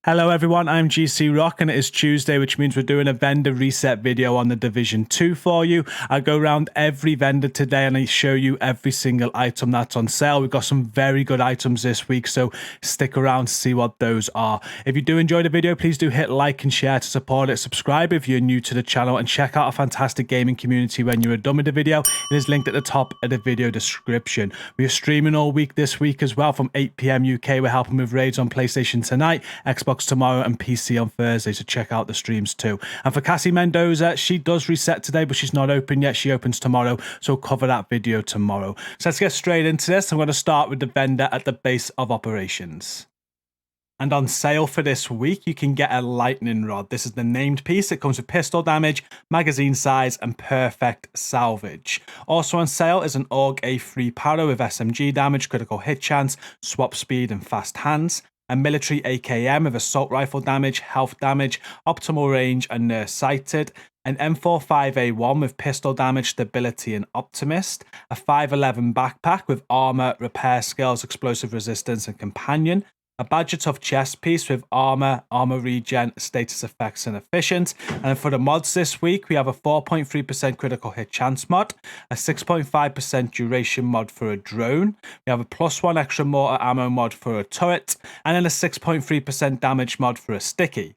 Hello everyone, I'm GCROCK and it is Tuesday, which means we're doing a vendor reset video on the Division 2 for you. I go around every vendor today and I show you every single item that's on sale. We've got some very good items this week, so stick around to see what those are. If you do enjoy the video, please do hit like and share to support it. Subscribe if you're new to the channel and check out our fantastic gaming community when you're done with the video. It is linked at the top of the video description. We are streaming all week this week as well from 8 PM UK. We're helping with raids on PlayStation tonight, Xbox tomorrow and PC on Thursday, so check out the streams too. And for Cassie Mendoza, she does reset today, but she's not open yet. She opens tomorrow, so we'll cover that video tomorrow. So let's get straight into this. I'm going to start with the vendor at the base of operations. And on sale for this week, you can get a lightning rod. This is the named piece. It comes with pistol damage, magazine size, and perfect salvage. Also on sale is an AUG A3 Paro with SMG damage, critical hit chance, swap speed, and fast hands. A military AKM with assault rifle damage, health damage, optimal range, and near sighted. An M45A1 with pistol damage, stability, and optimist. A 511 backpack with armor, repair skills, explosive resistance, and companion. A Badger Tough chest piece with armor, armor regen, status effects, and efficient. And for the mods this week, we have a 4.3% critical hit chance mod, a 6.5% duration mod for a drone. We have a +1 extra mortar ammo mod for a turret, and then a 6.3% damage mod for a sticky.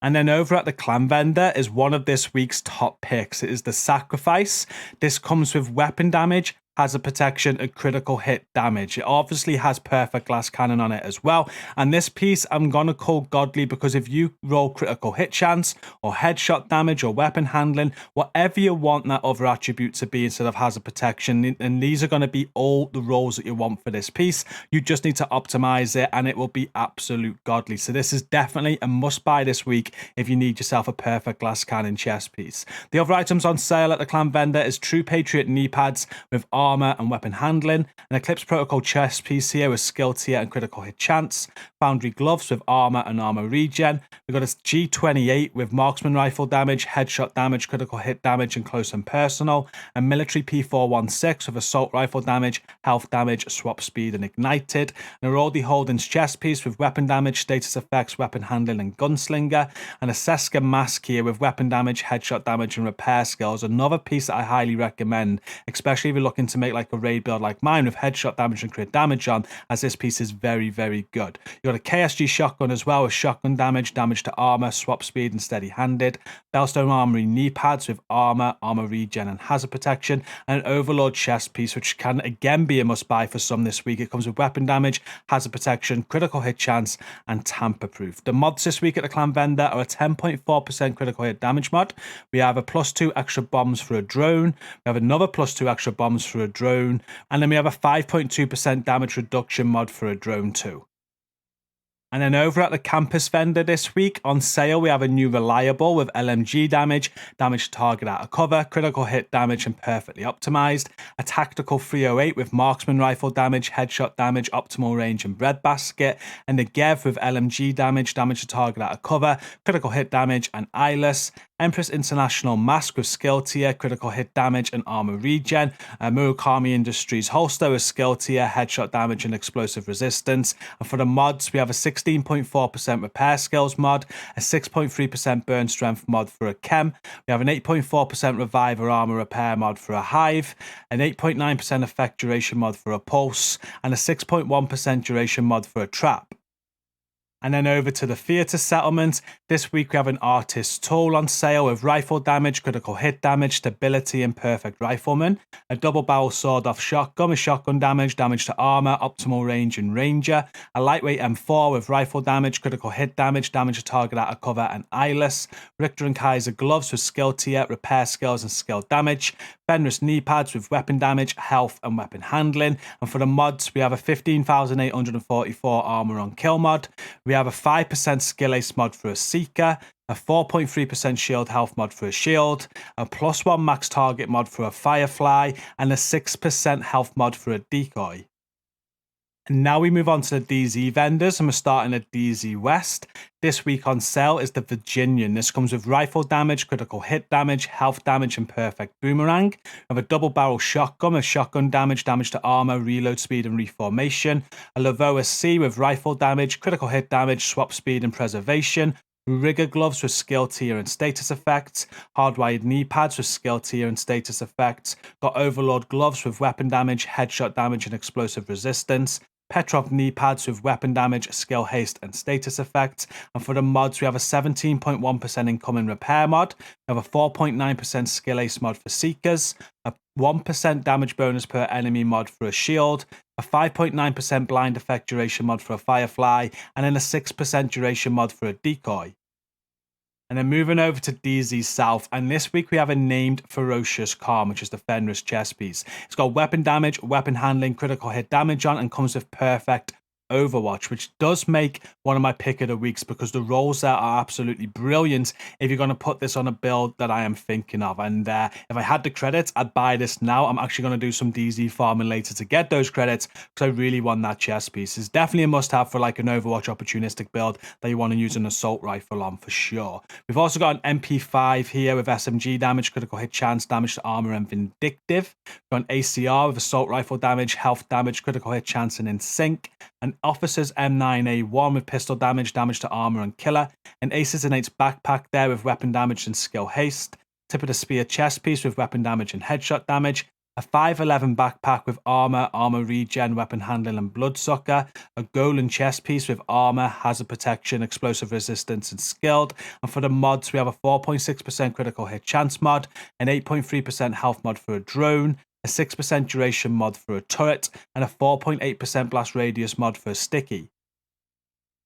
And then over at the Clan Vendor is one of this week's top picks. It is the Sacrifice. This comes with weapon damage, hazard protection, and critical hit damage. It obviously has perfect glass cannon on it as well. And this piece I'm going to call godly because if you roll critical hit chance or headshot damage or weapon handling, whatever you want that other attribute to be instead of hazard protection, and these are going to be all the rolls that you want for this piece. You just need to optimize it and it will be absolute godly. So this is definitely a must buy this week if you need yourself a perfect glass cannon chest piece. The other items on sale at the Clan Vendor is True Patriot knee pads with armor and weapon handling, an Eclipse Protocol chest piece here with skill tier and critical hit chance, Foundry gloves with armor and armor regen. We've got a G28 with marksman rifle damage, headshot damage, critical hit damage, and close and personal, a military P416 with assault rifle damage, health damage, swap speed, and ignited, and a Roddy Holden's chest piece with weapon damage, status effects, weapon handling, and gunslinger, and a Seska mask here with weapon damage, headshot damage, and repair skills. Another piece that I highly recommend, especially if you're looking to make like a raid build like mine with headshot damage and crit damage on, as this piece is very, very good. You've got a KSG shotgun as well with shotgun damage, damage to armor, swap speed, and steady handed. Bellstone Armory knee pads with armor, armor regen, and hazard protection. And an Overlord chest piece, which can again be a must buy for some this week. It comes with weapon damage, hazard protection, critical hit chance, and tamper proof. The mods this week at the Clan Vendor are a 10.4% critical hit damage mod. We have a +2 extra bombs for a drone. We have another +2 extra bombs for a drone, and then we have a 5.2% damage reduction mod for a drone too. And then over at the Campus Vendor this week, on sale, we have a new Reliable with LMG damage, damage to target out of cover, critical hit damage, and perfectly optimized. A Tactical 308 with marksman rifle damage, headshot damage, optimal range, and breadbasket. And the Gev with LMG damage, damage to target out of cover, critical hit damage, and eyeless. Empress International mask with skill tier, critical hit damage, and armor regen. Murakami Industries holster with skill tier, headshot damage, and explosive resistance. And for the mods, we have a 16.4% repair skills mod, a 6.3% burn strength mod for a chem. We have an 8.4% reviver armor repair mod for a hive, an 8.9% effect duration mod for a pulse, and a 6.1% duration mod for a trap. And then over to the theatre settlement. This week we have an artist's tool on sale with rifle damage, critical hit damage, stability, and perfect rifleman. A double barrel sawed off shotgun with shotgun damage, damage to armor, optimal range, and ranger. A lightweight M4 with rifle damage, critical hit damage, damage to target out of cover, and eyeless. Richter and Kaiser gloves with skill tier, repair skills, and skill damage. Fenris knee pads with weapon damage, health, and weapon handling. And for the mods, we have a 15,844 armor on kill mod. We have a 5% skill ace mod for a seeker, a 4.3% shield health mod for a shield, a +1 max target mod for a firefly, and a 6% health mod for a decoy. And now we move on to the DZ vendors, and we're starting at DZ West. This week on sale is the Virginian. This comes with rifle damage, critical hit damage, health damage, and perfect boomerang. We have a double barrel shotgun with shotgun damage, damage to armor, reload speed, and reformation. A Lavoa C with rifle damage, critical hit damage, swap speed, and preservation. Rigger gloves with skill tier and status effects, hardwired knee pads with skill tier and status effects, got Overlord gloves with weapon damage, headshot damage, and explosive resistance, Petrov knee pads with weapon damage, skill haste, and status effects. And for the mods, we have a 17.1% incoming repair mod, we have a 4.9% skill ace mod for Seekers, a 1% damage bonus per enemy mod for a shield, a 5.9% blind effect duration mod for a Firefly, and then a 6% duration mod for a decoy. And then moving over to DZ South, and this week we have a named Ferocious Calm, which is the Fenris chest piece. It's got weapon damage, weapon handling, critical hit damage on, and comes with perfect Overwatch, which does make one of my pick of the weeks because the rolls there are absolutely brilliant if you're going to put this on a build that I am thinking of. And if I had the credits, I'd buy this now. I'm actually going to do some DZ farming later to get those credits because I really want that chest piece. It's definitely a must-have for like an Overwatch opportunistic build that you want to use an assault rifle on for sure. We've also got an MP5 here with SMG damage, critical hit chance, damage to armor, and vindictive. We've got an ACR with assault rifle damage, health damage, critical hit chance, and in sync. An Officer's M9A1 with pistol damage, damage to armor, and killer. An Aces and Eights backpack there with weapon damage and skill haste. Tip of the spear chest piece with weapon damage and headshot damage. A 511 backpack with armor, armor regen, weapon handling, and bloodsucker. A golden chest piece with armor, hazard protection, explosive resistance, and skilled. And for the mods, we have a 4.6% critical hit chance mod, an 8.3% health mod for a drone, a 6% duration mod for a turret, and a 4.8% blast radius mod for a sticky.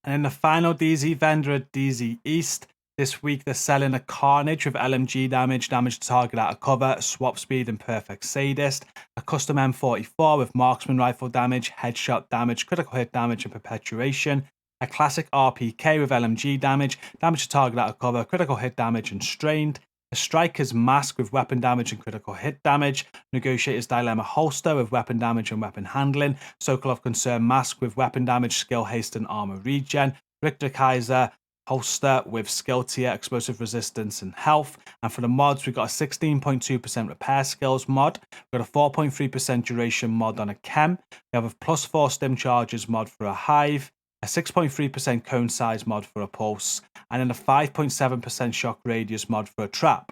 And then the final DZ vendor at DZ East. This week they're selling a Carnage with LMG damage, damage to target out of cover, swap speed, and perfect sadist. A custom M44 with marksman rifle damage, headshot damage, critical hit damage, and perpetuation. A classic RPK with LMG damage, damage to target out of cover, critical hit damage, and strained. A Striker's Mask with weapon damage and critical hit damage. Negotiator's Dilemma holster with weapon damage and weapon handling. Circle of Concern Mask with weapon damage, skill haste, and armor regen. Richter Kaiser holster with skill tier, explosive resistance, and health. And for the mods, we've got a 16.2% repair skills mod. We've got a 4.3% duration mod on a chem. We have a +4 stim charges mod for a hive, a 6.3% cone size mod for a pulse, and then a 5.7% shock radius mod for a trap.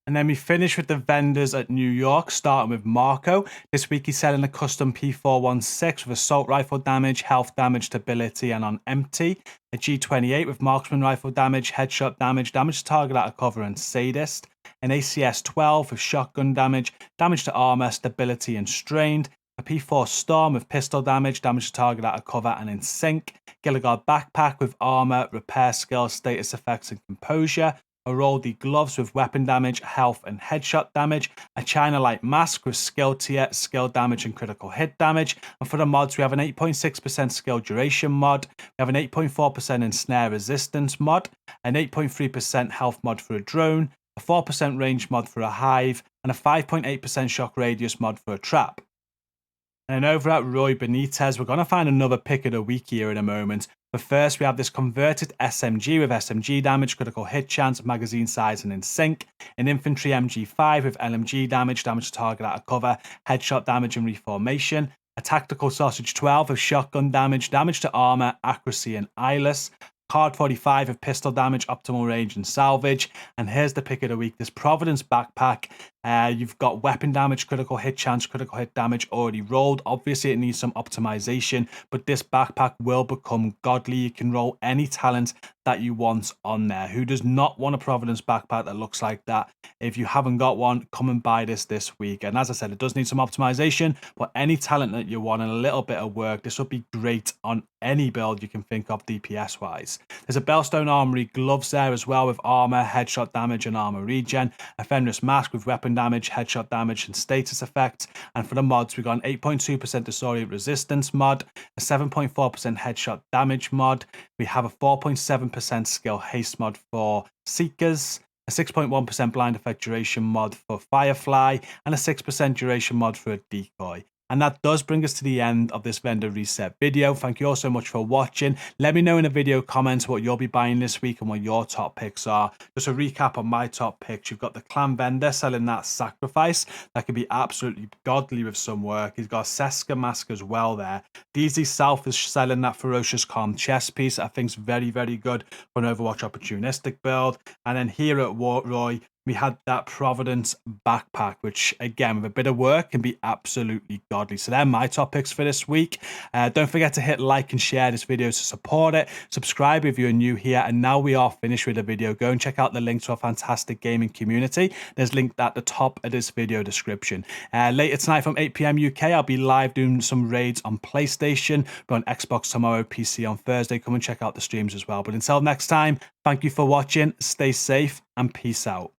And then we finish with the vendors at New York, starting with Marco. This week he's selling a custom P416 with assault rifle damage, health damage, stability, and on empty. A G28 with marksman rifle damage, headshot damage, damage to target out of cover, and sadist. An ACS 12 with shotgun damage, damage to armor, stability, and strained. A P4 Storm with pistol damage, damage to target out of cover, and in sync. Gilligard backpack with armor, repair skills, status effects, and composure. A Roldy gloves with weapon damage, health, and headshot damage. A China Light mask with skill tier, skill damage, and critical hit damage. And for the mods, we have an 8.6% skill duration mod. We have an 8.4% ensnare resistance mod. An 8.3% health mod for a drone. A 4% range mod for a hive. And a 5.8% shock radius mod for a trap. And then over at Roy Benitez, we're going to find another pick of the week here in a moment. But first, we have this converted SMG with SMG damage, critical hit chance, magazine size, and in sync. An infantry MG5 with LMG damage, damage to target out of cover, headshot damage, and reformation. A tactical sausage 12 with shotgun damage, damage to armor, accuracy, and eyeless. Card 45 of pistol damage, optimal range, and salvage. And here's the pick of the week, this Providence backpack. You've got weapon damage, critical hit chance, critical hit damage already rolled. Obviously, it needs some optimization, but this backpack will become godly. You can roll any talent that you want on there. Who does not want a Providence backpack that looks like that? If you haven't got one, come and buy this week. And as I said, it does need some optimization, but any talent that you want and a little bit of work, this would be great on any build you can think of DPS wise. There's a Bellstone Armory gloves there as well with armor, headshot damage, and armor regen. A Fenris mask with weapon damage, headshot damage, and status effects. And for the mods, we've got an 8.2% disorient resistance mod, a 7.4% headshot damage mod. We have a 4.7% skill haste mod for Seekers, a 6.1% blind effect duration mod for Firefly, and a 6% duration mod for a decoy. And that does bring us to the end of this vendor reset video. Thank you all so much for watching. Let me know in the video comments what you'll be buying this week and what your top picks are. Just a recap on my top picks. You've got the Clan Vendor selling that Sacrifice. That could be absolutely godly with some work. He's got Seska Mask as well there. DZ South is selling that Ferocious Calm chess piece. I think it's very, very good for an Overwatch opportunistic build. And then here at Roy, we had that Providence backpack, which again, with a bit of work, can be absolutely godly. So they're my top picks for this week. Don't forget to hit like and share this video to support it. Subscribe if you're new here. And now we are finished with the video. Go and check out the link to our fantastic gaming community. There's linked at the top of this video description. Later tonight from 8 p.m. UK, I'll be live doing some raids on PlayStation. We're on Xbox tomorrow, PC on Thursday. Come and check out the streams as well. But until next time, thank you for watching. Stay safe and peace out.